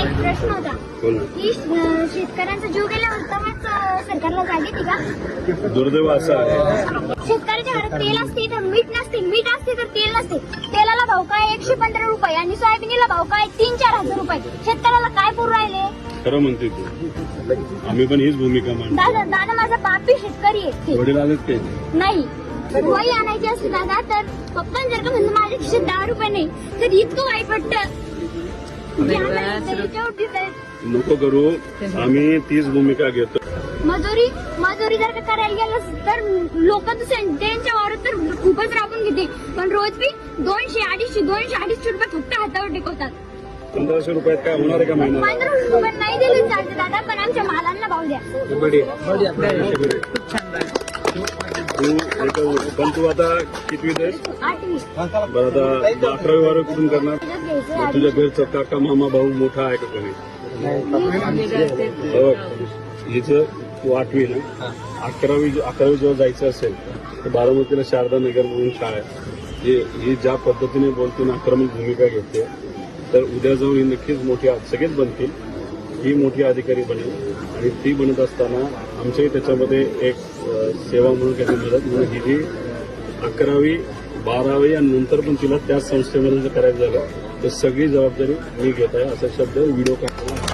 एक प्रश्न होता की शेतकऱ्यांचा जीव गेल्यावर तेव्हाच सरकारला जाग येते का? दुर्दैव असं आहे, शेतकऱ्याच्या घरात तेल असते तर मीठ नसते, मीठ असते तर तेल नसते. तेलाला भाव काय 115 रुपये आणि सोयाबीनला भाव काय 3-4 हजार रुपये. शेतकऱ्याला काय पुरू राहिले? खरं म्हणते तू. आम्ही पण हीच भूमिका मांडतो. दादा माझा बापी शेतकरी आहे. वडील आलेत ते नाही वही आणायची असते दादा, तर पप्पा जर का म्हणलं माझ्या खिशात 10 रुपये नाही तर इतकं वाईट वाटतं. नको करू, आम्ही तीच भूमिका घेतो. मजुरी जर का करायला गेलं तर लोक त्यांच्या वावरात तर खूपच राबून घेते, पण रोज बी 200-250 रुपये फक्त हातावर टेकवतात. 1500 रुपयात काय होणार आहे का महिना? 1500 रुपये नाही दिले चालते दादा, पण आमच्या मालांना भाव द्या. पण तू आता कितवीत आहेस? 8वी. बरं, आता 11वी वार कुठून करणार? तुझ्या घरचा काका मामा भाऊ मोठा आहे का कोणी? हिचं तू 8वी ना, 11वी जेव्हा जायचं असेल तर बारामतीला शारदा नगर म्हणून शाळा आहे. ही ज्या पद्धतीने बोलते ना, आक्रमक भूमिका घेते, तर उद्या जाऊन ही नक्कीच मोठी, सगळेच बनतील, ही मोठी अधिकारी बनेल. आणि ती बनत असताना आमच्याही त्याच्यामध्ये एक सेवा म्हणून काही मदत म्हणून ही जी 11वी 12वी आणि नंतर पण तिला त्याच संस्थेमध्ये जर करायचं झालं तर सगळी जबाबदारी मी घेत आहे, असा शब्द व्हिडिओ काढताना